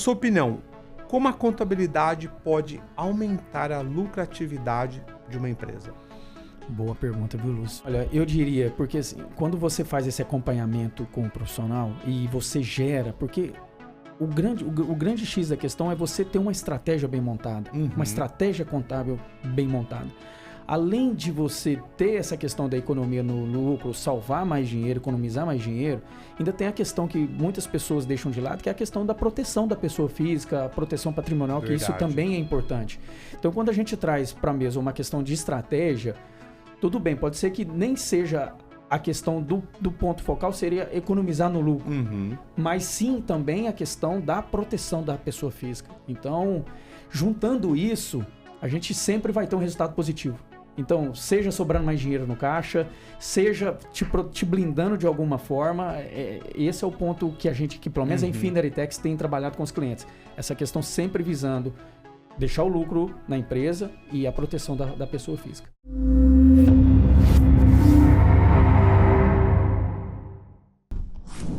sua opinião, como a contabilidade pode aumentar a lucratividade de uma empresa? Boa pergunta, viu, Lúcio? Olha, eu diria, porque assim, quando você faz esse acompanhamento com o profissional e você gera, porque o grande X da questão é você ter uma estratégia bem montada, uma estratégia contábil bem montada. Além de você ter essa questão da economia no lucro, salvar mais dinheiro, economizar mais dinheiro, ainda tem a questão que muitas pessoas deixam de lado, que é a questão da proteção da pessoa física, a proteção patrimonial, que isso também é importante. Então, quando a gente traz para a mesa uma questão de estratégia, tudo bem, pode ser que nem seja a questão do ponto focal, seria economizar no lucro, mas sim também a questão da proteção da pessoa física. Então, juntando isso, a gente sempre vai ter um resultado positivo. Então, seja sobrando mais dinheiro no caixa, seja te blindando de alguma forma, esse é o ponto que a gente, que pelo menos a Infinity tem trabalhado com os clientes. Essa questão sempre visando deixar o lucro na empresa e a proteção da pessoa física.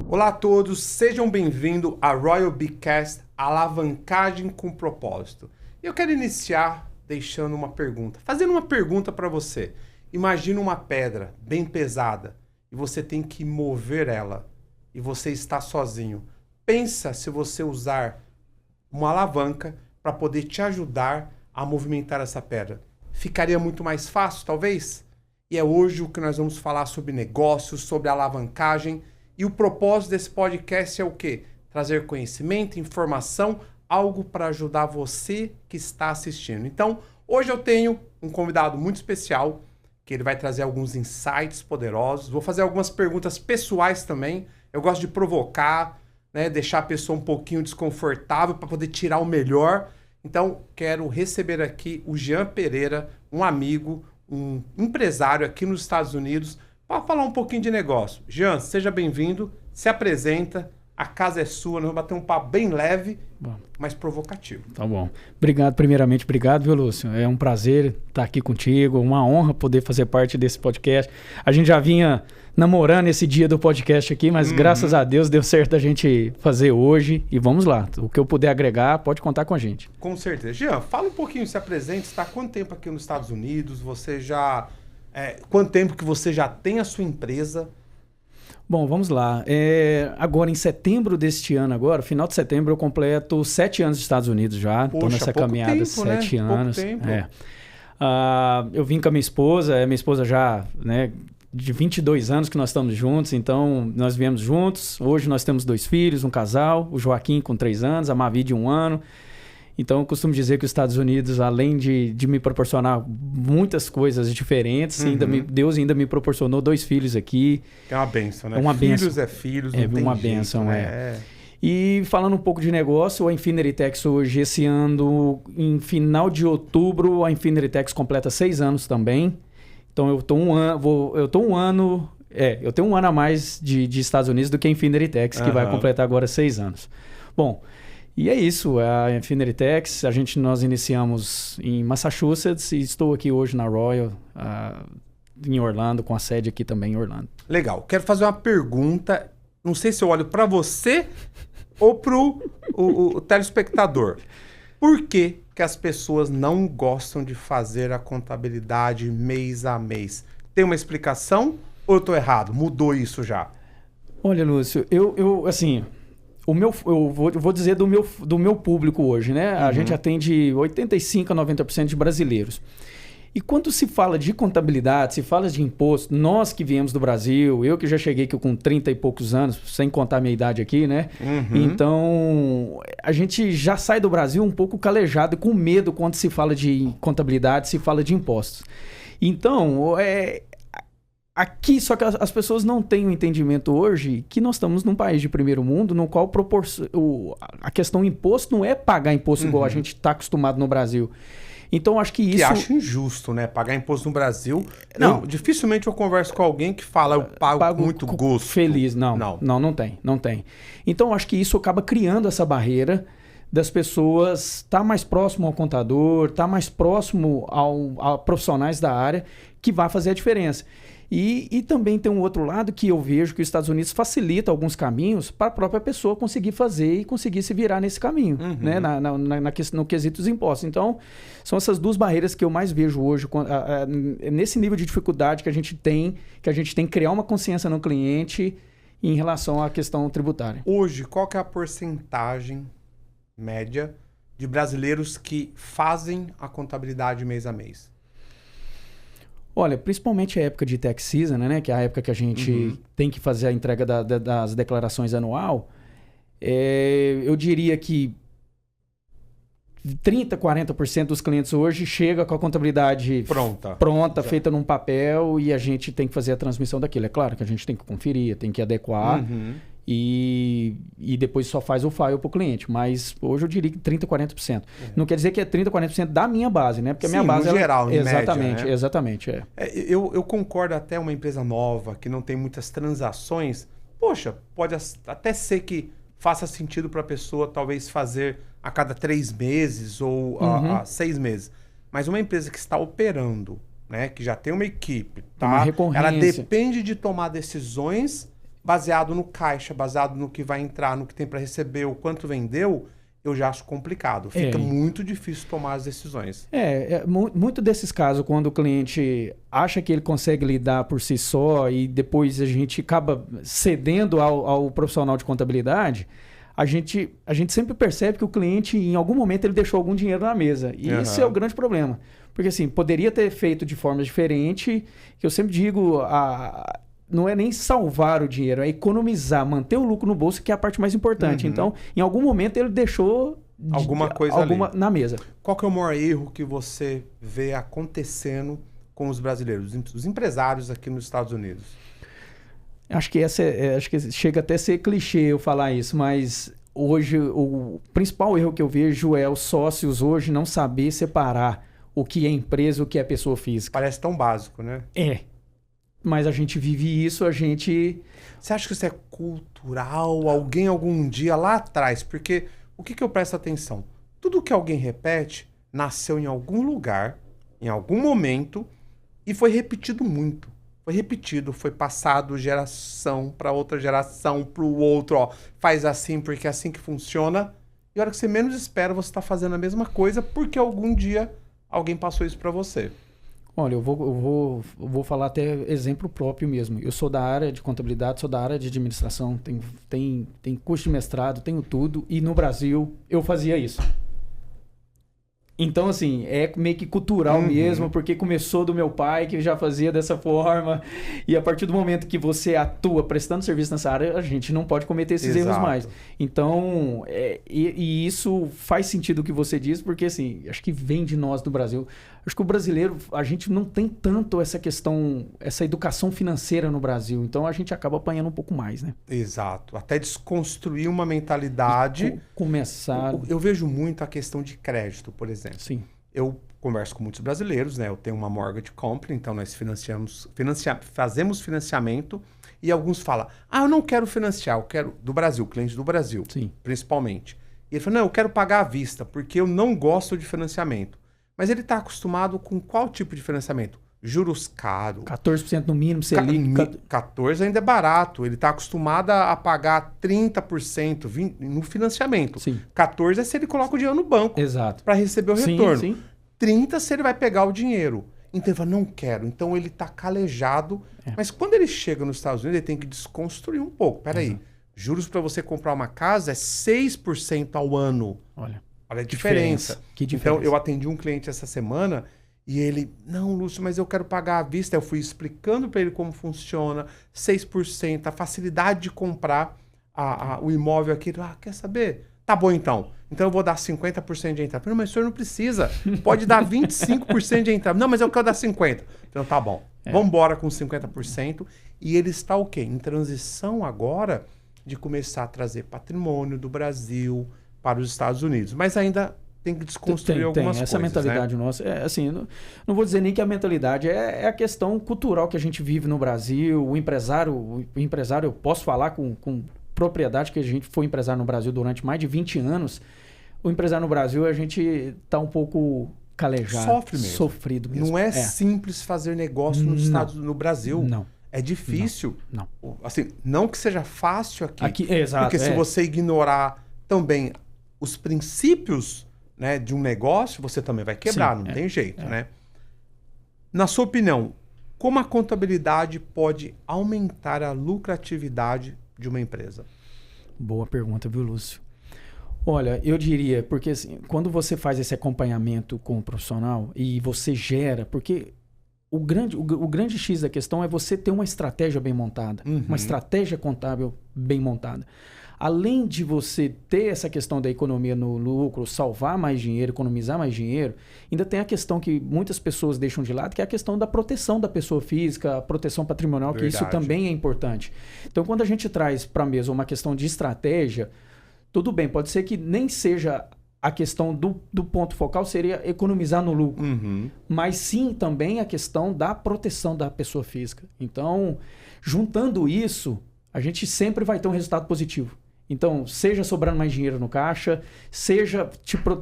Olá a todos, sejam bem-vindos a Royal Bcast, alavancagem com propósito. Eu quero iniciar deixando uma pergunta, fazendo uma pergunta para você. Imagina uma pedra bem pesada e você tem que mover ela e você está sozinho. Pensa se você usar uma alavanca para poder te ajudar a movimentar essa pedra. Ficaria muito mais fácil, talvez? E é hoje o que nós vamos falar sobre negócios, sobre alavancagem. E o propósito desse podcast é o quê? Trazer conhecimento, informação, algo para ajudar você que está assistindo. Então, hoje eu tenho um convidado muito especial, que ele vai trazer alguns insights poderosos. Vou fazer algumas perguntas pessoais também. Eu gosto de provocar, né, deixar a pessoa um pouquinho desconfortável para poder tirar o melhor. Então, quero receber aqui o Jean Pereira, um amigo, um empresário aqui nos Estados Unidos, para falar um pouquinho de negócio. Jean, seja bem-vindo, se apresenta, a casa é sua, nós vamos bater um papo bem leve, mas provocativo. Tá bom. Obrigado, primeiramente, obrigado, viu, Lúcio? É um prazer estar aqui contigo, uma honra poder fazer parte desse podcast. A gente já vinha namorando esse dia do podcast aqui, mas graças a Deus deu certo a gente fazer hoje e vamos lá. O que eu puder agregar, pode contar com a gente. Com certeza. Jean, fala um pouquinho, se apresente, está há quanto tempo aqui nos Estados Unidos? Você já... quanto tempo que você já tem a sua empresa? Bom, vamos lá. Agora, em setembro deste ano, final de setembro, eu completo 7 anos nos Estados Unidos já. Estou nessa caminhada há 7 anos. Pouco tempo. Eu vim com a minha esposa já, né, de 22 anos que nós estamos juntos, então nós viemos juntos. Hoje nós temos 2 filhos, um casal, o Joaquim com 3 anos, a Mavi de 1 ano. Então, eu costumo dizer que os Estados Unidos, além de me proporcionar muitas coisas diferentes, Deus ainda me proporcionou 2 filhos aqui. É uma bênção, né? É uma filhos bênção. É filhos, não tem uma jeito, bênção, né? E falando um pouco de negócio, a Infinity hoje, esse ano, em final de outubro, a Infinity completa 6 anos também. Então, eu tenho um ano a mais de Estados Unidos do que a Infinity que vai completar agora 6 anos. Bom... E é isso, a Infinity nós iniciamos em Massachusetts e estou aqui hoje na Royal, em Orlando, com a sede aqui também em Orlando. Legal, quero fazer uma pergunta, não sei se eu olho para você ou para o telespectador. Por que as pessoas não gostam de fazer a contabilidade mês a mês? Tem uma explicação ou eu estou errado? Mudou isso já? Olha, Lúcio, assim... eu vou dizer do meu público hoje, né? A gente atende 85% a 90% de brasileiros. E quando se fala de contabilidade, se fala de imposto, nós que viemos do Brasil, eu que já cheguei aqui com 30 e poucos anos, sem contar a minha idade aqui, né? Então, a gente já sai do Brasil um pouco calejado e com medo quando se fala de contabilidade, se fala de impostos. Então, aqui, só que as pessoas não têm o entendimento hoje que nós estamos num país de primeiro mundo, no qual a questão imposto não é pagar imposto igual a gente está acostumado no Brasil. Então, acho que isso... Que acho injusto, né? Pagar imposto no Brasil... Dificilmente eu converso com alguém que fala, eu pago com muito gosto. Feliz. Não tem. Então, acho que isso acaba criando essa barreira das pessoas estar mais próximo ao contador, estar mais próximo a profissionais da área que vai fazer a diferença. E também tem um outro lado que eu vejo que os Estados Unidos facilita alguns caminhos para a própria pessoa conseguir fazer e conseguir se virar nesse caminho, né? No quesito dos impostos. Então, são essas duas barreiras que eu mais vejo hoje, nesse nível de dificuldade que a gente tem que criar uma consciência no cliente em relação à questão tributária. Hoje, qual que é a porcentagem média de brasileiros que fazem a contabilidade mês a mês? Olha, principalmente a época de tax season, né? Que é a época que a gente tem que fazer a entrega das declarações anual. Eu diria que 30%, 40% dos clientes hoje chega com a contabilidade pronta, feita num papel, e a gente tem que fazer a transmissão daquilo. É claro que a gente tem que conferir, tem que adequar e depois só faz o file para o cliente. Mas hoje eu diria que 30%, 40%. Não quer dizer que é 30%, 40% da minha base, né? Porque a minha base... no geral, em exatamente, média, né? Exatamente. Eu concordo, até uma empresa nova, que não tem muitas transações, poxa, pode até ser que faça sentido para a pessoa talvez fazer a cada 3 meses ou a 6 meses. Mas uma empresa que está operando, né, que já tem uma equipe, tá? Uma recorrência. Ela depende de tomar decisões baseado no caixa, baseado no que vai entrar, no que tem para receber, o quanto vendeu, eu já acho complicado. Fica muito difícil tomar as decisões. Muito desses casos, quando o cliente acha que ele consegue lidar por si só e depois a gente acaba cedendo ao profissional de contabilidade, a gente sempre percebe que o cliente, em algum momento, ele deixou algum dinheiro na mesa. E esse é o grande problema. Porque, assim, poderia ter feito de forma diferente, que eu sempre digo... Não é nem salvar o dinheiro, é economizar, manter o lucro no bolso, que é a parte mais importante. Então, em algum momento, ele deixou alguma coisa ali na mesa. Qual que é o maior erro que você vê acontecendo com os brasileiros, os empresários aqui nos Estados Unidos? Acho que acho que chega até a ser clichê eu falar isso, mas hoje o principal erro que eu vejo é os sócios hoje não saber separar o que é empresa e o que é pessoa física. Parece tão básico, né? Mas a gente vive isso, Você acha que isso é cultural? Alguém algum dia lá atrás? Porque o que eu presto atenção? Tudo que alguém repete nasceu em algum lugar, em algum momento, e foi repetido muito. Foi repetido, foi passado geração para outra geração, para o outro. Ó, faz assim porque é assim que funciona. E a hora que você menos espera, você está fazendo a mesma coisa porque algum dia alguém passou isso para você. Olha, eu vou falar até exemplo próprio mesmo. Eu sou da área de contabilidade, sou da área de administração, tem curso de mestrado, tenho tudo. E no Brasil, eu fazia isso. Então, assim, é meio que cultural mesmo, porque começou do meu pai, que já fazia dessa forma. E a partir do momento que você atua prestando serviço nessa área, a gente não pode cometer esses erros mais. Então, e isso faz sentido o que você diz, porque, assim, acho que vem de nós do Brasil. Acho que o brasileiro, a gente não tem tanto essa questão, essa educação financeira no Brasil. Então, a gente acaba apanhando um pouco mais, né? Exato. Até desconstruir uma mentalidade. Começar... Eu vejo muito a questão de crédito, por exemplo. Sim. Eu converso com muitos brasileiros, né? Eu tenho uma mortgage company, então nós fazemos financiamento e alguns falam, eu não quero financiar, eu quero do Brasil, cliente do Brasil, sim, principalmente. E ele fala, não, eu quero pagar à vista, porque eu não gosto de financiamento. Mas ele está acostumado com qual tipo de financiamento? Juros caros. 14% no mínimo, Selic. 14 ainda é barato. Ele está acostumado a pagar 30%, 20% no financiamento. Sim. 14 é se ele coloca o dinheiro no banco. Exato. Para receber o retorno. Sim. 30 se ele vai pegar o dinheiro. Então ele fala, não quero. Então ele está calejado. Mas quando ele chega nos Estados Unidos, ele tem que desconstruir um pouco. Peraí, juros para você comprar uma casa é 6% ao ano. Olha a diferença. Que diferença. Então eu atendi um cliente essa semana e ele, não, Lúcio, mas eu quero pagar à vista. Eu fui explicando para ele como funciona, 6%, a facilidade de comprar o imóvel aqui. Quer saber? Tá bom então. Então eu vou dar 50% de entrada. Não, mas o senhor não precisa. Pode dar 25% de entrada. Não, mas eu quero dar 50%. Então tá bom. Vamos embora com 50%. E ele está o quê? Em transição agora de começar a trazer patrimônio do Brasil para os Estados Unidos. Mas ainda tem que desconstruir algumas coisas. Essa mentalidade, né? Nossa. Assim, não vou dizer nem que a mentalidade é a questão cultural que a gente vive no Brasil. O empresário, eu posso falar com propriedade que a gente foi empresário no Brasil durante mais de 20 anos. O empresário no Brasil, a gente está um pouco calejado, sofre mesmo. Sofrido mesmo. Não é simples fazer negócio nos Estados no Brasil. Não. É difícil. Não. Assim, não que seja fácil aqui. Exato, porque se você ignorar também os princípios, né, de um negócio, você também vai quebrar, não tem jeito, né? Na sua opinião, como a contabilidade pode aumentar a lucratividade de uma empresa? Boa pergunta, viu, Lúcio? Olha, eu diria, porque assim, quando você faz esse acompanhamento com o profissional e você gera, porque o grande X da questão é você ter uma estratégia bem montada, uma estratégia contábil bem montada. Além de você ter essa questão da economia no lucro, salvar mais dinheiro, economizar mais dinheiro, ainda tem a questão que muitas pessoas deixam de lado, que é a questão da proteção da pessoa física, a proteção patrimonial, Verdade. que isso também é importante. Então, quando a gente traz para a mesa uma questão de estratégia, tudo bem, pode ser que nem seja a questão do ponto focal, seria economizar no lucro, mas sim também a questão da proteção da pessoa física. Então, juntando isso, a gente sempre vai ter um resultado positivo. Então, seja sobrando mais dinheiro no caixa, seja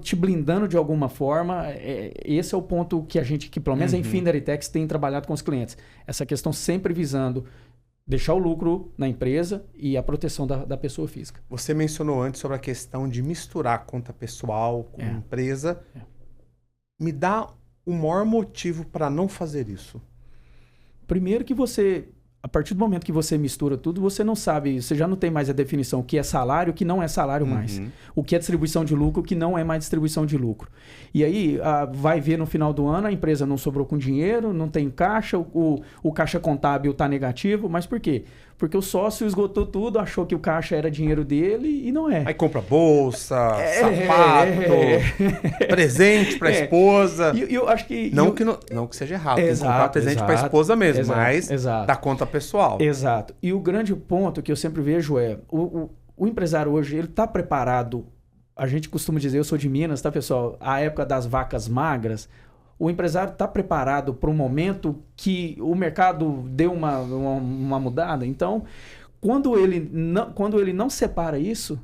te blindando de alguma forma, esse é o ponto que a gente, que pelo menos a Infinity tem trabalhado com os clientes. Essa questão sempre visando deixar o lucro na empresa e a proteção da pessoa física. Você mencionou antes sobre a questão de misturar conta pessoal com empresa. Me dá o maior motivo para não fazer isso. Primeiro que você... A partir do momento que você mistura tudo, você não sabe, você já não tem mais a definição o que é salário, o que não é salário mais. O que é distribuição de lucro, o que não é mais distribuição de lucro. E aí, vai ver no final do ano, a empresa não sobrou com dinheiro, não tem caixa, o caixa contábil está negativo. Mas por quê? Porque o sócio esgotou tudo, achou que o caixa era dinheiro dele e não é. Aí compra bolsa, sapato, presente para a esposa. E eu acho que... Não que seja errado, tem que comprar presente para a esposa mesmo, mas da conta pessoal. Exato. E o grande ponto que eu sempre vejo é, o empresário hoje, ele está preparado, a gente costuma dizer, eu sou de Minas, tá, pessoal? A época das vacas magras, o empresário está preparado para um momento que o mercado deu uma mudada. Então, quando ele não separa isso,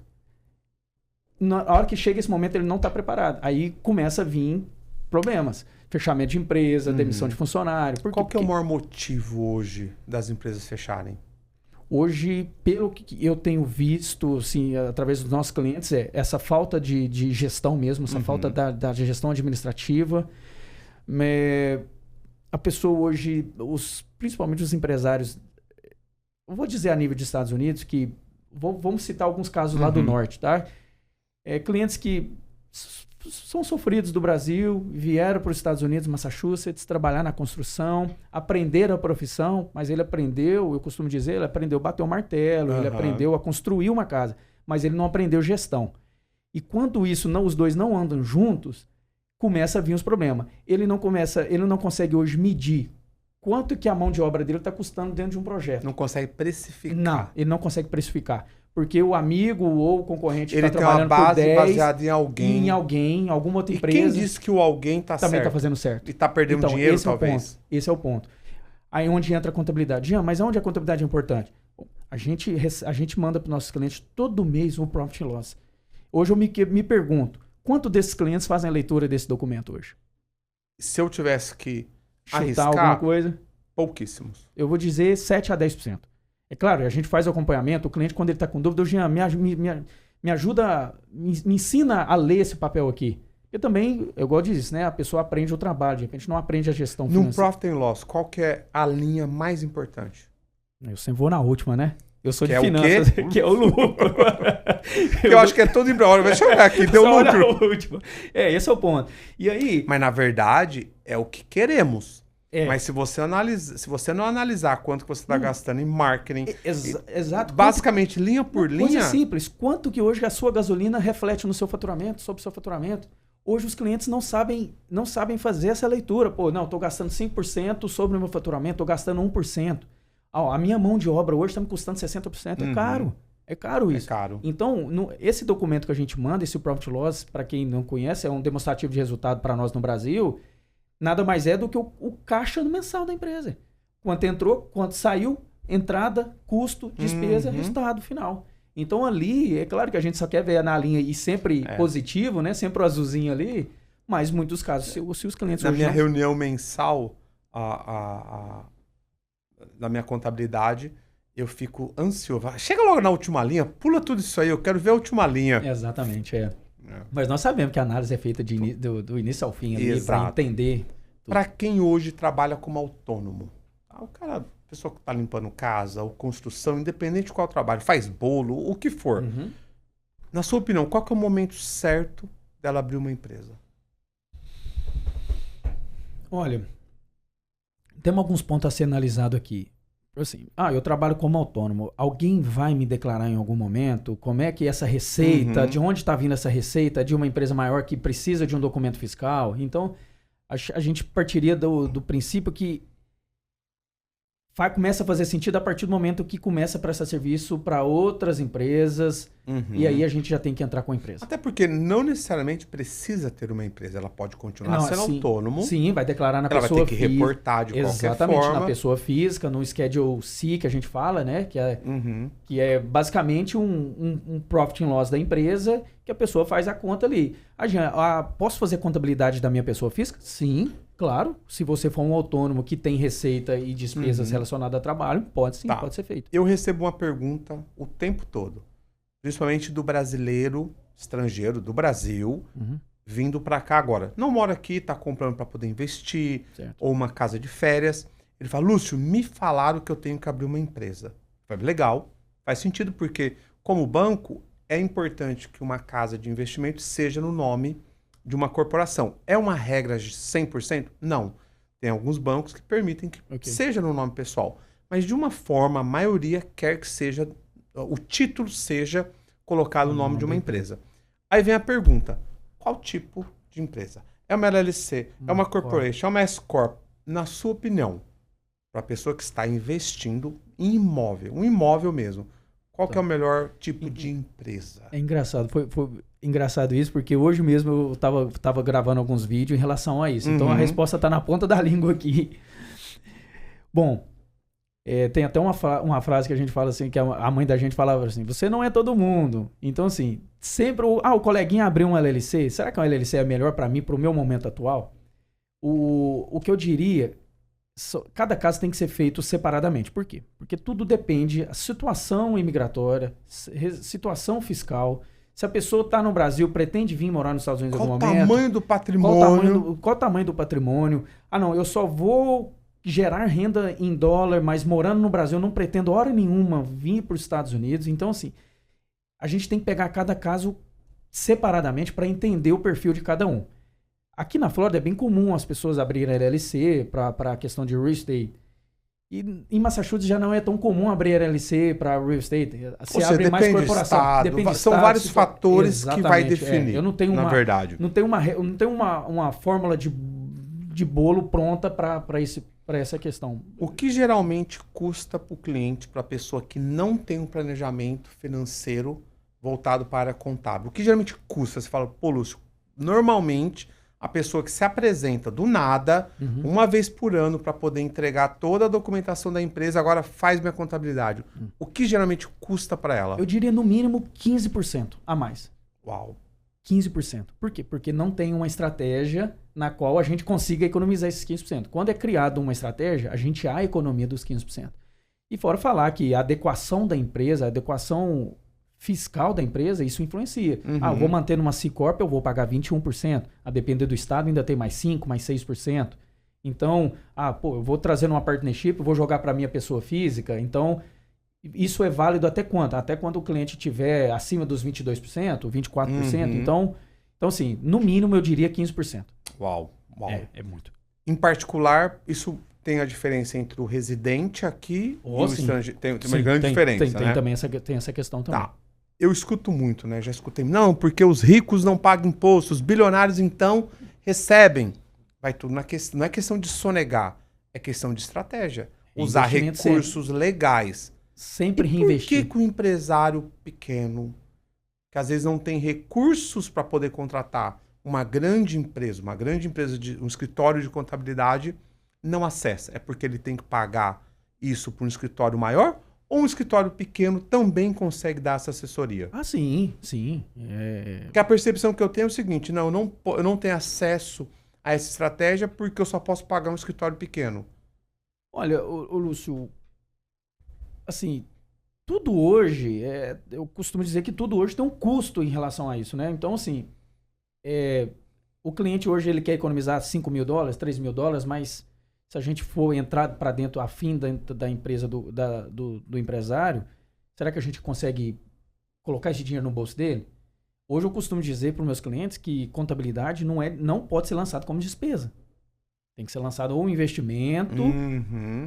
na hora que chega esse momento, ele não está preparado. Aí começa a vir problemas. Fechamento de empresa, demissão de funcionário. Qual que é o maior motivo hoje das empresas fecharem? Hoje, pelo que eu tenho visto, assim, através dos nossos clientes, essa falta de gestão mesmo, essa falta da gestão administrativa. A pessoa hoje, principalmente os empresários, eu vou dizer a nível dos Estados Unidos, que vamos citar alguns casos lá do norte, tá? Clientes que são sofridos do Brasil, vieram para os Estados Unidos, Massachusetts, trabalhar na construção, aprender a profissão, mas ele aprendeu, eu costumo dizer, ele aprendeu a bater o martelo, ele aprendeu a construir uma casa, mas ele não aprendeu gestão. E quando os dois não andam juntos, começa a vir os problemas. Ele não consegue hoje medir quanto que a mão de obra dele está custando dentro de um projeto. Não consegue precificar. Não, ele não consegue precificar. Porque o amigo ou o concorrente está trabalhando trabalhando por 10, baseada em alguém. Alguma outra e empresa. Quem disse que o alguém está certo? Também está fazendo certo. E está perdendo então, dinheiro, talvez. Esse é o ponto. Aí onde entra a contabilidade. Jean, mas onde a contabilidade é importante? A gente manda para os nossos clientes todo mês o Profit and Loss. Hoje eu me pergunto, quanto desses clientes fazem a leitura desse documento hoje? Se eu tivesse que chutar alguma coisa, pouquíssimos. Eu vou dizer 7 a 10%. É claro, a gente faz o acompanhamento, o cliente, quando ele está com dúvida, Jean, me ajuda, me ensina a ler esse papel aqui. Eu também, eu gosto disso, né? A pessoa aprende o trabalho, de repente não aprende a gestão financeira. No Profit and Loss, qual que é a linha mais importante? Eu sempre vou na última, né? Eu sou que de finanças, que é o lucro. Eu acho que é tudo embora. Deixa eu olhar aqui, deu lucro. Esse é o ponto. E aí... Mas na verdade, é o que queremos. Mas se você não analisar quanto que você está gastando em marketing... Exato. Basicamente, linha por linha... Coisa simples. Quanto que hoje a sua gasolina reflete no seu faturamento, sobre o seu faturamento? Hoje os clientes não sabem fazer essa leitura. Pô, não, estou gastando 5% sobre o meu faturamento, estou gastando 1%. A minha mão de obra hoje está me custando 60%. É caro. É caro isso. É caro. Então, esse documento que a gente manda, esse Profit Loss, para quem não conhece, é um demonstrativo de resultado para nós no Brasil... Nada mais é do que o caixa mensal da empresa. Quanto entrou, quanto saiu, entrada, custo, despesa, resultado final. Então ali, é claro que a gente só quer ver na linha e sempre positivo, né? Sempre o azulzinho ali. Mas, em muitos casos, se os clientes... Na hoje minha não- reunião mensal, na minha contabilidade, eu fico ansioso. Chega logo na última linha, pula tudo isso aí, eu quero ver a última linha. Exatamente, é. É. Mas nós sabemos que a análise é feita do início ao fim ali, para Exato. entender. Para quem hoje trabalha como autônomo, tá? O cara, a pessoa que está limpando casa ou construção, independente de qual trabalho, faz bolo, o que for. Uhum. Na sua opinião, qual que é o momento certo dela abrir uma empresa? Olha, temos alguns pontos a ser analisado aqui. Assim, eu trabalho como autônomo. Alguém vai me declarar em algum momento como é que essa receita, Uhum. de onde está vindo essa receita, de uma empresa maior que precisa de um documento fiscal? Então, a gente partiria do princípio que começa a fazer sentido a partir do momento que começa a prestar serviço para outras empresas, e aí a gente já tem que entrar com a empresa. Até porque não necessariamente precisa ter uma empresa, ela pode continuar sendo sim, autônomo. Sim, vai declarar na Ela pessoa vai ter que reportar de qualquer Exatamente, forma. na pessoa física, no Schedule C que a gente fala, né? Uhum. Que é basicamente um profit and loss da empresa, que a pessoa faz a conta ali. Posso fazer contabilidade da minha pessoa física? Sim, claro. Se você for um autônomo que tem receita e despesas relacionadas a trabalho, pode sim, pode ser feito. Eu recebo uma pergunta o tempo todo, principalmente do brasileiro, estrangeiro, do Brasil, vindo para cá agora. Não mora aqui, está comprando para poder investir, Certo. ou uma casa de férias. Ele fala, Lúcio, me falaram que eu tenho que abrir uma empresa. Eu falei, legal, faz sentido, porque como banco, é importante que uma casa de investimento seja no nome de uma corporação. É uma regra de 100%? Não. Tem alguns bancos que permitem que seja no nome pessoal. Mas de uma forma, a maioria quer que seja, o título seja colocado no nome de uma empresa. Aí vem a pergunta, qual tipo de empresa? É uma LLC? É uma corporation? É uma S-Corp? Na sua opinião, para a pessoa que está investindo em imóvel, um imóvel mesmo, qual que é o melhor tipo de empresa? É engraçado, foi engraçado isso, porque hoje mesmo eu tava gravando alguns vídeos em relação a isso. Então a resposta está na ponta da língua aqui. Bom, tem até uma frase que a gente fala assim, que a mãe da gente falava assim, você não é todo mundo. Então assim, sempre o coleguinha abriu um LLC, será que um LLC é melhor para mim, para o meu momento atual? O que eu diria, cada caso tem que ser feito separadamente. Por quê? Porque tudo depende da situação imigratória, situação fiscal. Se a pessoa está no Brasil, pretende vir morar nos Estados Unidos em algum momento... Qual o tamanho do patrimônio? Qual o tamanho do patrimônio? Não, eu só vou gerar renda em dólar, mas morando no Brasil, eu não pretendo hora nenhuma vir para os Estados Unidos. Então, assim, a gente tem que pegar cada caso separadamente para entender o perfil de cada um. Aqui na Flórida é bem comum as pessoas abrirem LLC para a questão de real estate. E em Massachusetts já não é tão comum abrir LLC para real estate. Você abre mais corporação. Depende de São estado, vários fatores que vai exatamente, definir, eu não tenho na verdade. Não tenho uma fórmula de bolo pronta para essa questão. O que geralmente custa para o cliente, para a pessoa que não tem um planejamento financeiro voltado para a área contábil? O que geralmente custa? Você fala, pô, Lúcio, normalmente... a pessoa que se apresenta do nada, uma vez por ano, para poder entregar toda a documentação da empresa, agora faz minha contabilidade. O que geralmente custa para ela? Eu diria no mínimo 15% a mais. Uau. 15%. Por quê? Porque não tem uma estratégia na qual a gente consiga economizar esses 15%. Quando é criada uma estratégia, a gente há a economia dos 15%. E fora falar que a adequação da empresa, a adequação fiscal da empresa, isso influencia. Eu vou manter numa C-Corp, eu vou pagar 21%. A depender do estado, ainda tem mais 5%, mais 6%. Então, eu vou trazer numa partnership, eu vou jogar para minha pessoa física. Então, isso é válido até quanto? Até quando o cliente tiver acima dos 22%, 24%. Então, assim, no mínimo eu diria 15%. Uau. É muito. Em particular, isso tem a diferença entre o residente aqui e o estrangeiro. Tem uma grande diferença, né? Tem essa questão também. Tá. Eu escuto muito, né? Já escutei. Não, porque os ricos não pagam imposto, os bilionários, então, recebem. Vai tudo na questão. Não é questão de sonegar, é questão de estratégia. Usar recursos legais. Sempre reinvestir. Por que o empresário pequeno, que às vezes não tem recursos para poder contratar uma grande empresa de um escritório de contabilidade, não acessa? É porque ele tem que pagar isso para um escritório maior? ou um escritório pequeno também consegue dar essa assessoria? Ah, sim. Porque a percepção que eu tenho é o seguinte, não, eu não tenho acesso a essa estratégia porque eu só posso pagar um escritório pequeno. Olha, ô Lúcio, assim, tudo hoje, eu costumo dizer que tudo hoje tem um custo em relação a isso, né? Então, assim, o cliente hoje ele quer economizar $5.000, $3.000, mas se a gente for entrar para dentro a fim da empresa do empresário, será que a gente consegue colocar esse dinheiro no bolso dele? Hoje eu costumo dizer para os meus clientes que contabilidade não pode ser lançado como despesa. Tem que ser lançado ou um investimento,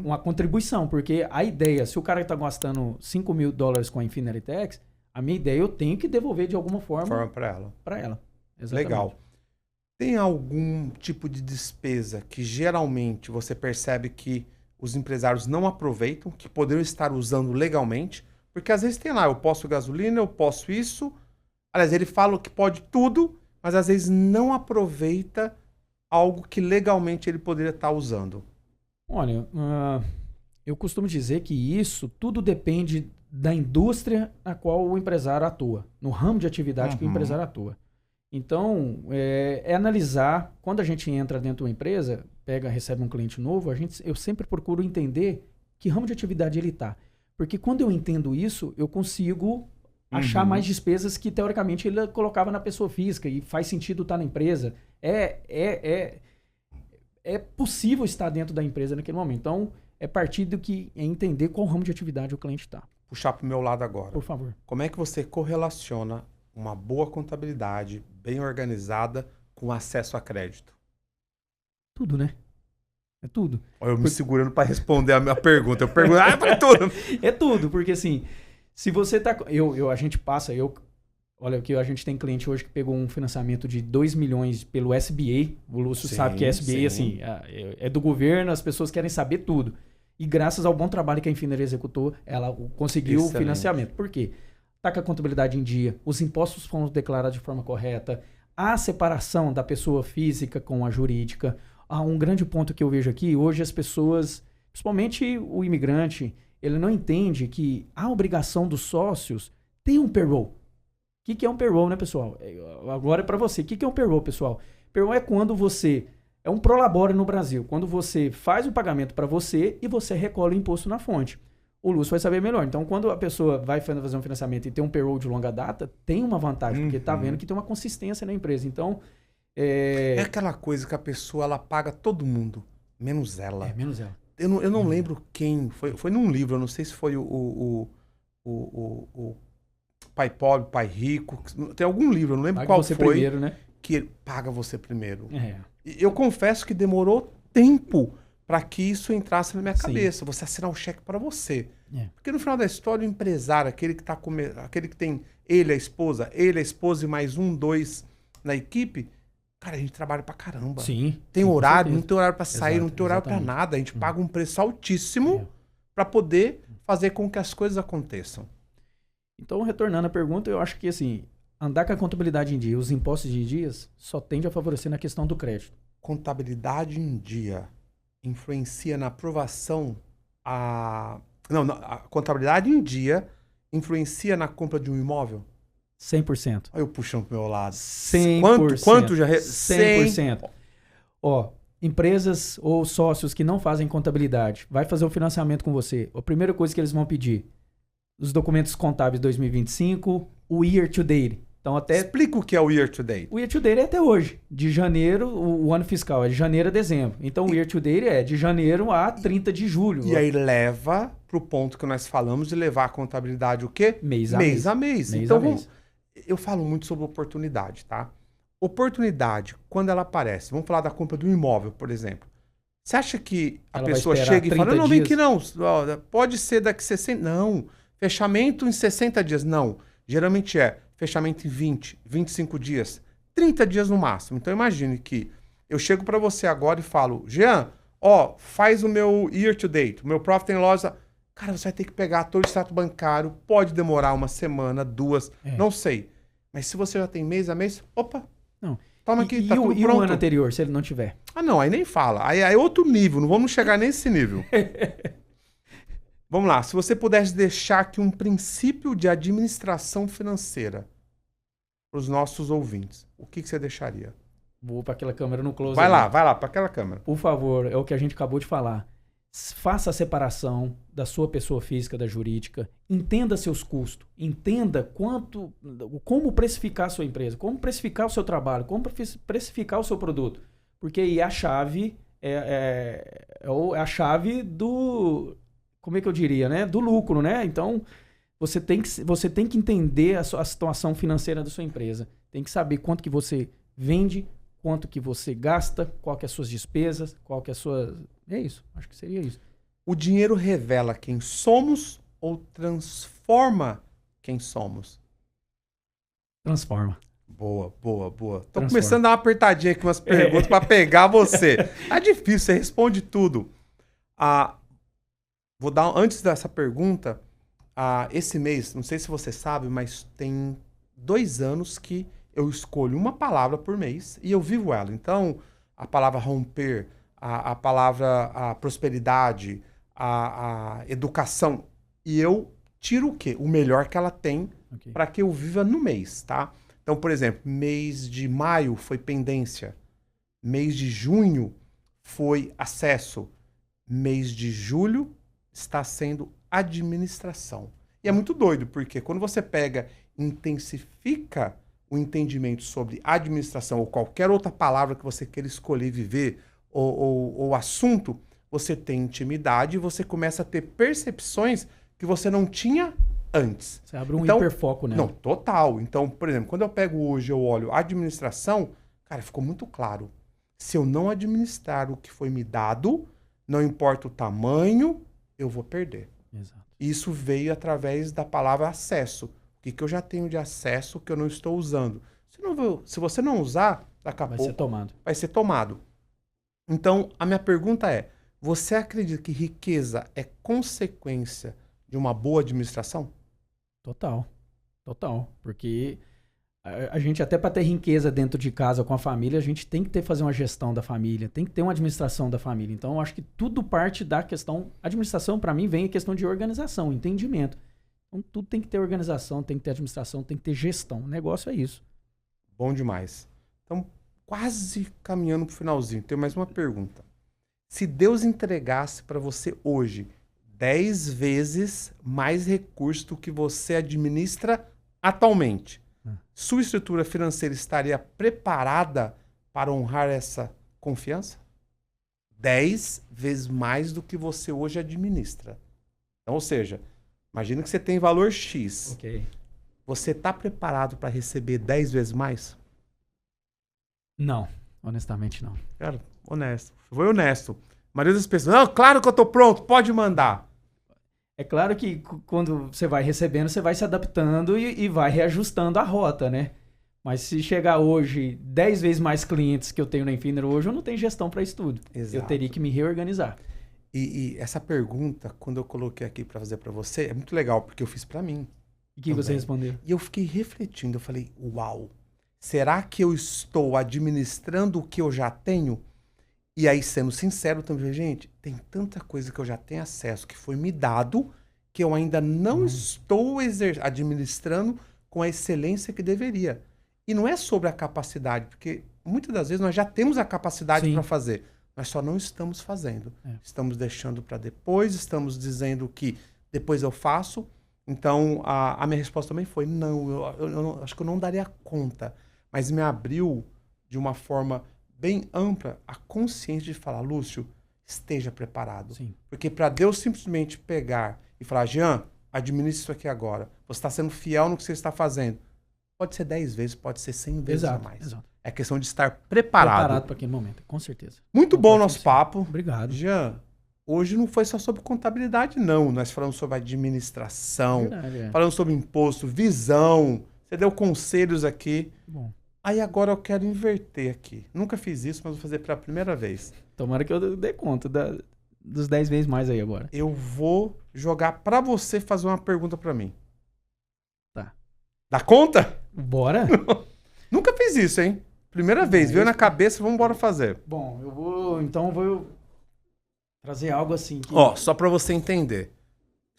uma contribuição, porque a ideia, se o cara está gastando $5.000 com a Infinity Tax, a minha ideia eu tenho que devolver de alguma forma para ela. Para ela. Exatamente. Legal. Tem algum tipo de despesa que geralmente você percebe que os empresários não aproveitam, que poderiam estar usando legalmente? Porque às vezes tem lá, eu posso gasolina, eu posso isso. Aliás, ele fala que pode tudo, mas às vezes não aproveita algo que legalmente ele poderia estar usando. Olha, eu costumo dizer que isso tudo depende da indústria na qual o empresário atua, no ramo de atividade que o empresário atua. Então, é analisar, quando a gente entra dentro de uma empresa, recebe um cliente novo, eu sempre procuro entender que ramo de atividade ele está. Porque quando eu entendo isso, eu consigo achar mais despesas que, teoricamente, ele colocava na pessoa física e faz sentido estar na empresa. É possível estar dentro da empresa naquele momento. Então, é partir do que é entender qual ramo de atividade o cliente está. Puxar para o meu lado agora. Por favor. Como é que você correlaciona uma boa contabilidade bem organizada com acesso a crédito? Tudo, né? É tudo. Eu me segurando para responder a minha pergunta. Eu pergunto, é tudo. É tudo, porque assim, se você tá... a gente passa, olha, que a gente tem cliente hoje que pegou um financiamento de 2 milhões pelo SBA. O Lúcio sabe que SBA, assim, é do governo, as pessoas querem saber tudo. E graças ao bom trabalho que a Infinity executou, ela conseguiu o financiamento. Por quê? Tá com a contabilidade em dia, os impostos foram declarados de forma correta, a separação da pessoa física com a jurídica. Um grande ponto que eu vejo aqui, hoje as pessoas, principalmente o imigrante, ele não entende que a obrigação dos sócios tem um payroll. O que é um payroll, né, pessoal? Agora é para você. O que é um payroll, pessoal? Payroll é quando você... É um prolabore no Brasil. Quando você faz o pagamento para você e você recolhe o imposto na fonte. O Lúcio vai saber melhor. Então, quando a pessoa vai fazer um financiamento e tem um payroll de longa data, tem uma vantagem, porque está vendo que tem uma consistência na empresa. Então... É aquela coisa que a pessoa ela paga todo mundo, menos ela. Menos ela. Eu não lembro quem. Foi num livro, eu não sei se foi o Pai Pobre, Pai Rico. Tem algum livro, eu não lembro qual você foi. Primeiro, né? Que ele paga você primeiro. Eu confesso que demorou tempo para que isso entrasse na minha cabeça. Você assinar o cheque para você. Porque no final da história, o empresário, aquele que tem ele, a esposa e mais 1, 2 na equipe, cara, a gente trabalha pra caramba. Sim. Tem horário, não tem horário pra sair, não tem horário pra nada. A gente paga um preço altíssimo para poder fazer com que as coisas aconteçam. Então, retornando à pergunta, eu acho que assim, andar com a contabilidade em dia, os impostos de dias, só tende a favorecer na questão do crédito. Contabilidade em dia influencia na aprovação Não, a contabilidade em dia influencia na compra de um imóvel? 100%. Olha eu puxando pro meu lado. 100%. Quanto já... 100%. Ó, empresas ou sócios que não fazem contabilidade, vai fazer o financiamento com você. A primeira coisa que eles vão pedir, os documentos contábeis 2025, o year to date. Então explica o que é o year to date. O year to date é até hoje. De janeiro, o ano fiscal é de janeiro a dezembro. Então o year to date é de janeiro a 30 de julho. E aí leva pro ponto que nós falamos de levar a contabilidade o quê? Mês a mês. Então, eu falo muito sobre oportunidade, tá? Oportunidade, quando ela aparece, vamos falar da compra do imóvel, por exemplo. Você acha que a pessoa chega e fala, não, vem aqui não, pode ser daqui 60... Não, fechamento em 60 dias. Não, geralmente fechamento em 20, 25 dias, 30 dias no máximo. Então imagine que eu chego para você agora e falo, Jean, faz o meu year to date, o meu profit and loss. Cara, você vai ter que pegar todo o extrato bancário, pode demorar 1 semana, 2, não sei. Mas se você já tem mês a mês, não. Toma aqui, tá tudo pronto. E o ano anterior, se ele não tiver? Não, aí nem fala. Aí é outro nível, não vamos chegar nesse nível. Vamos lá, se você pudesse deixar aqui um princípio de administração financeira para os nossos ouvintes, o que você deixaria? Vou para aquela câmera no close. Vai lá, para aquela câmera. Por favor, é o que a gente acabou de falar. Faça a separação da sua pessoa física da jurídica, entenda seus custos, entenda como precificar a sua empresa, como precificar o seu trabalho, como precificar o seu produto. Porque aí a chave é a chave do, como é que eu diria, né? Do lucro, né? Então, você tem que entender a situação financeira da sua empresa. Tem que saber quanto que você vende, quanto que você gasta, qual que é as suas despesas, qual que é a sua... É isso, acho que seria isso. O dinheiro revela quem somos ou transforma quem somos? Transforma. Boa. Tô começando a dar uma apertadinha aqui, umas perguntas para pegar você. É difícil, você responde tudo. Vou dar, antes dessa pergunta, esse mês, não sei se você sabe, mas tem 2 anos que eu escolho uma palavra por mês e eu vivo ela. Então, a palavra romper, a palavra prosperidade, a educação. E eu tiro o quê? O melhor que ela tem para que eu viva no mês, tá? Então, por exemplo, mês de maio foi pendência. Mês de junho foi acesso. Mês de julho está sendo administração. E é muito doido, porque quando você pega, intensifica o entendimento sobre administração ou qualquer outra palavra que você queira escolher viver ou assunto, você tem intimidade e você começa a ter percepções que você não tinha antes. Você abre um hiperfoco, né? Não, total. Então, por exemplo, quando eu pego hoje, eu olho administração, cara, ficou muito claro. Se eu não administrar o que foi me dado, não importa o tamanho, eu vou perder. Exato. Isso veio através da palavra acesso. O que eu já tenho de acesso que eu não estou usando? Se você não usar, daqui a pouco vai ser tomado. Então, a minha pergunta é, você acredita que riqueza é consequência de uma boa administração? Total. Porque a gente, até para ter riqueza dentro de casa com a família, a gente tem que fazer uma gestão da família, tem que ter uma administração da família. Então, eu acho que tudo parte da questão... Administração, para mim, vem a questão de organização, entendimento. Então, tudo tem que ter organização, tem que ter administração, tem que ter gestão. O negócio é isso. Bom demais. Então, quase caminhando para o finalzinho, tenho mais uma pergunta. Se Deus entregasse para você hoje 10 vezes mais recursos do que você administra atualmente, sua estrutura financeira estaria preparada para honrar essa confiança? 10 vezes mais do que você hoje administra. Então, ou seja, imagina que você tem valor X. Ok. Você está preparado para receber 10 vezes mais? Não, honestamente não. Cara, honesto. Foi honesto. A maioria das pessoas, não, claro que eu tô pronto, pode mandar. É claro que quando você vai recebendo, você vai se adaptando e vai reajustando a rota, né? Mas se chegar hoje 10 vezes mais clientes que eu tenho na Infinity hoje, eu não tenho gestão para isso tudo. Exato. Eu teria que me reorganizar. E essa pergunta, quando eu coloquei aqui para fazer para você, é muito legal, porque eu fiz para mim. E o que você respondeu? E eu fiquei refletindo, eu falei, uau, será que eu estou administrando o que eu já tenho? E aí, sendo sincero também, gente, tem tanta coisa que eu já tenho acesso, que foi me dado, que eu ainda não estou administrando com a excelência que deveria. E não é sobre a capacidade, porque muitas das vezes nós já temos a capacidade para fazer, nós só não estamos fazendo. Estamos deixando para depois, estamos dizendo que depois eu faço. Então, a minha resposta também foi, não, eu acho que eu não daria conta. Mas me abriu de uma forma bem ampla a consciência de falar, Lúcio, esteja preparado. Sim. Porque para Deus simplesmente pegar e falar, Jean, administre isso aqui agora. Você está sendo fiel no que você está fazendo. Pode ser 10 vezes, pode ser 100 vezes a mais. Exato. É questão de estar preparado. Preparado para aquele momento, com certeza. Muito bom o nosso papo. Obrigado. Jean, hoje não foi só sobre contabilidade, não. Nós falamos sobre administração, falamos sobre imposto, visão. Você deu conselhos aqui. Bom. Aí agora eu quero inverter aqui. Nunca fiz isso, mas vou fazer pela primeira vez. Tomara que eu dê conta dos 10 vezes mais aí agora. Eu vou jogar pra você fazer uma pergunta pra mim. Tá. Dá conta? Bora? Nunca fiz isso, hein? Primeira vez. Veio na cabeça, vamos embora fazer. Bom, eu vou trazer algo assim. Ó, só pra você entender.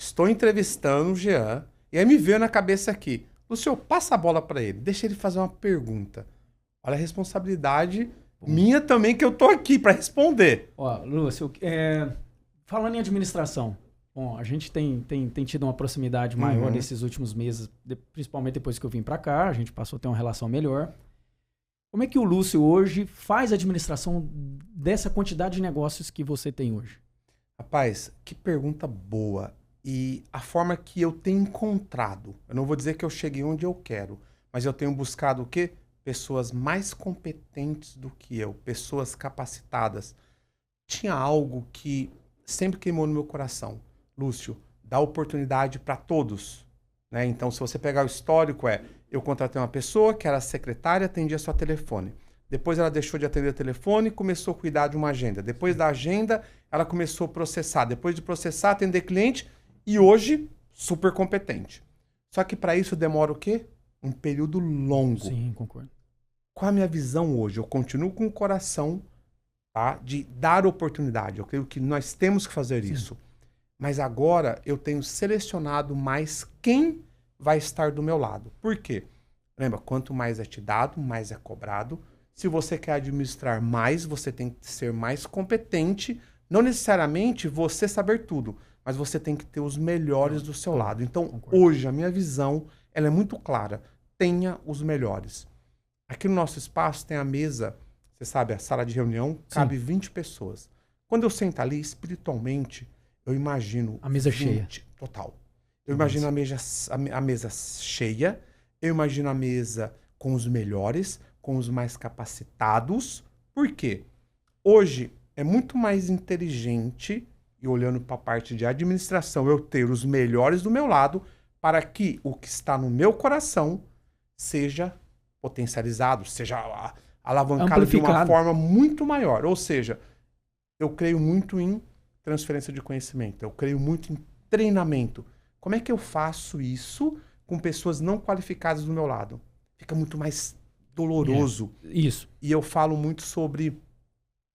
estou entrevistando o Jean, e aí me veio na cabeça aqui, Lúcio, passa a bola para ele, deixa ele fazer uma pergunta. Olha a responsabilidade minha também, que eu tô aqui para responder. Ó, Lúcio, falando em administração, bom, a gente tem tido uma proximidade maior nesses últimos meses, principalmente depois que eu vim para cá, a gente passou a ter uma relação melhor. Como é que o Lúcio hoje faz a administração dessa quantidade de negócios que você tem hoje? Rapaz, que pergunta boa. E a forma que eu tenho encontrado, eu não vou dizer que eu cheguei onde eu quero, mas eu tenho buscado o quê? Pessoas mais competentes do que eu, pessoas capacitadas. Tinha algo que sempre queimou no meu coração. Lúcio, dá oportunidade para todos. Né? Então, se você pegar o histórico, eu contratei uma pessoa que era secretária, atendia só telefone. Depois ela deixou de atender o telefone e começou a cuidar de uma agenda. Depois da agenda, ela começou a processar. Depois de processar, atender cliente. E hoje, super competente. Só que para isso demora o quê? Um período longo. Sim, concordo. Qual a minha visão hoje? Eu continuo com o coração, tá, de dar oportunidade. Eu creio que nós temos que fazer isso. Mas agora eu tenho selecionado mais quem vai estar do meu lado. Por quê? Lembra, quanto mais é te dado, mais é cobrado. Se você quer administrar mais, você tem que ser mais competente. Não necessariamente você saber tudo, mas você tem que ter os melhores do seu lado. Então, hoje, a minha visão, ela é muito clara. Tenha os melhores. Aqui no nosso espaço tem a mesa, você sabe, a sala de reunião, cabe 20 pessoas. Quando eu sento ali, espiritualmente, eu imagino... A mesa cheia. Total. Eu imagino a mesa cheia, eu imagino a mesa com os melhores, com os mais capacitados. Por quê? Hoje é muito mais inteligente, e olhando para a parte de administração, eu ter os melhores do meu lado, para que o que está no meu coração seja potencializado, seja alavancado de uma forma muito maior. Ou seja, eu creio muito em transferência de conhecimento, eu creio muito em treinamento. Como é que eu faço isso com pessoas não qualificadas do meu lado? Fica muito mais doloroso. Isso. E eu falo muito sobre...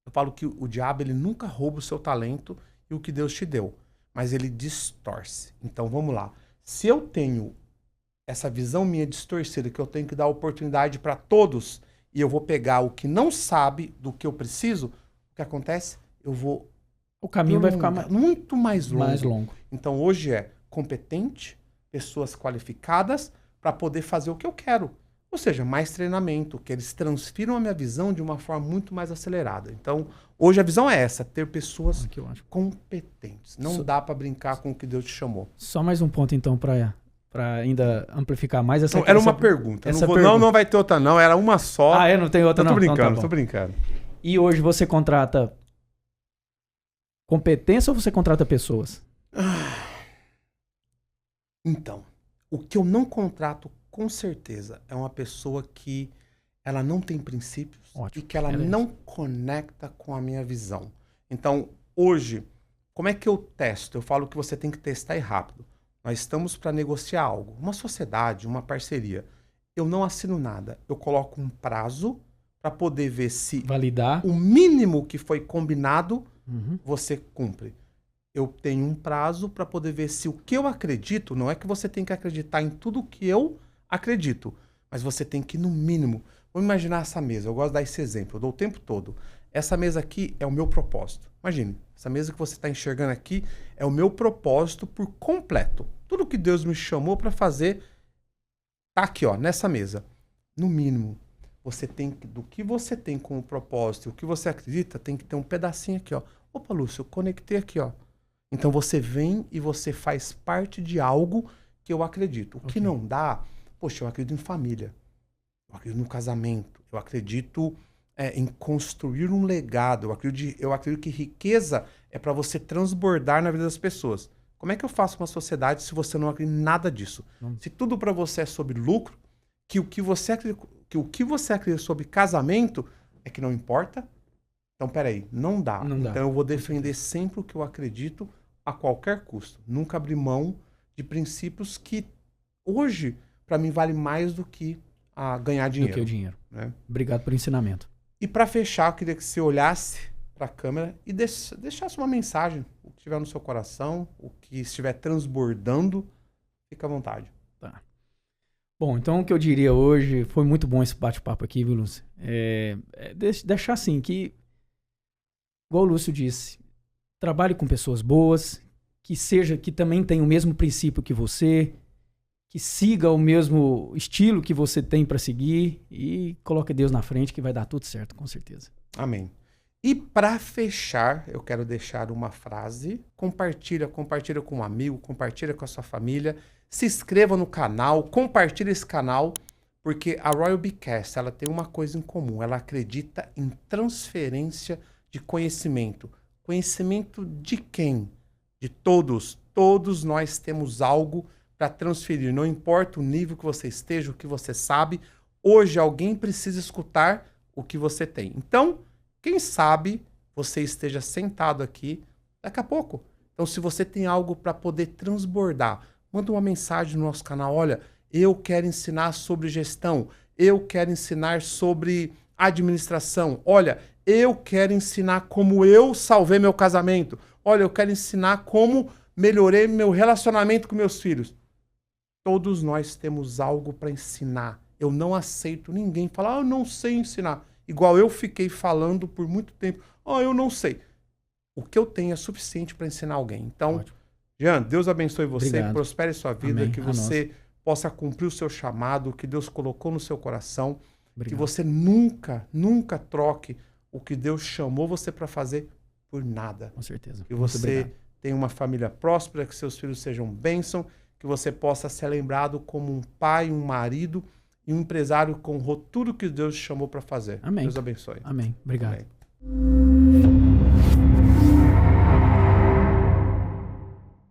Eu falo que o diabo, ele nunca rouba o seu talento e o que Deus te deu, mas ele distorce. Então, vamos lá. Se eu tenho essa visão minha distorcida, que eu tenho que dar oportunidade para todos, e eu vou pegar o que não sabe do que eu preciso, o que acontece? Eu vou... O caminho vai ficar muito mais longo. Então, hoje é competente, pessoas qualificadas, para poder fazer o que eu quero. Ou seja, mais treinamento, que eles transfiram a minha visão de uma forma muito mais acelerada. Então, hoje a visão é essa, ter pessoas competentes. Não dá para brincar com o que Deus te chamou. Só mais um ponto, então, para ainda amplificar mais essa... Então, era uma pergunta. Não vai ter outra não, era uma só. Ah, não tem outra não? Tô brincando, então, tá tô brincando. E hoje você contrata competência ou você contrata pessoas? Então, o que eu não contrato com certeza é uma pessoa que ela não tem princípios. Ótimo. E que ela não conecta com a minha visão. Então, hoje, como é que eu testo? Eu falo que você tem que testar e rápido. Nós estamos para negociar algo, uma sociedade, uma parceria. Eu não assino nada. Eu coloco um prazo para poder ver se validar o mínimo que foi combinado você cumpre. Eu tenho um prazo para poder ver se o que eu acredito, não é que você tem que acreditar em tudo que eu acredito, mas você tem que, no mínimo... Vamos imaginar essa mesa, eu gosto de dar esse exemplo, eu dou o tempo todo. Essa mesa aqui é o meu propósito. Imagine, essa mesa que você está enxergando aqui é o meu propósito por completo. Tudo que Deus me chamou para fazer tá aqui, ó, nessa mesa. No mínimo, você tem que, do que você tem como propósito, o que você acredita, tem que ter um pedacinho aqui, ó. Opa, Lúcio, eu conectei aqui, ó. Então você vem e você faz parte de algo que eu acredito. O que não dá, poxa, eu acredito em família. Eu acredito no casamento. Eu acredito em construir um legado. Eu acredito que riqueza é para você transbordar na vida das pessoas. Como é que eu faço uma sociedade se você não acredita em nada disso? Se tudo para você é sobre lucro, que o que você acredita sobre casamento é que não importa, então peraí, não dá. Então eu vou defender sempre o que eu acredito a qualquer custo. Nunca abrir mão de princípios que hoje, para mim, vale mais do que ganhar dinheiro. Do que o dinheiro. Né? Obrigado pelo ensinamento. E para fechar, eu queria que você olhasse para a câmera e deixasse uma mensagem, o que estiver no seu coração, o que estiver transbordando, fica à vontade. Tá. Bom, então o que eu diria hoje, foi muito bom esse bate-papo aqui, viu, Lúcio? Deixar assim, que, igual o Lúcio disse, trabalhe com pessoas boas, que também tenha o mesmo princípio que você, que siga o mesmo estilo que você tem para seguir e coloque Deus na frente que vai dar tudo certo, com certeza. Amém. E para fechar, eu quero deixar uma frase. Compartilha com um amigo, compartilha com a sua família. Se inscreva no canal, compartilha esse canal, porque a Royal Bcast, ela tem uma coisa em comum. Ela acredita em transferência de conhecimento. Conhecimento de quem? De todos. Todos nós temos algo para transferir. Não importa o nível que você esteja, o que você sabe. Hoje alguém precisa escutar o que você tem. Então, quem sabe você esteja sentado aqui daqui a pouco. Então, se você tem algo para poder transbordar, manda uma mensagem no nosso canal. Olha, eu quero ensinar sobre gestão. Eu quero ensinar sobre administração. Olha, eu quero ensinar como eu salvei meu casamento. Olha, eu quero ensinar como melhorei meu relacionamento com meus filhos. Todos nós temos algo para ensinar. Eu não aceito ninguém falar, eu não sei ensinar. Igual eu fiquei falando por muito tempo, eu não sei. O que eu tenho é suficiente para ensinar alguém. Então, ótimo. Jean, Deus abençoe você, obrigado. Prospere sua vida, amém. Que você possa cumprir o seu chamado, que Deus colocou no seu coração, obrigado. Que você nunca troque o que Deus chamou você para fazer por nada. Com certeza. Que você tenha uma família próspera, que seus filhos sejam bênção, que você possa ser lembrado como um pai, um marido e um empresário com tudo que Deus chamou para fazer. Amém. Deus abençoe. Amém. Obrigado. Amém.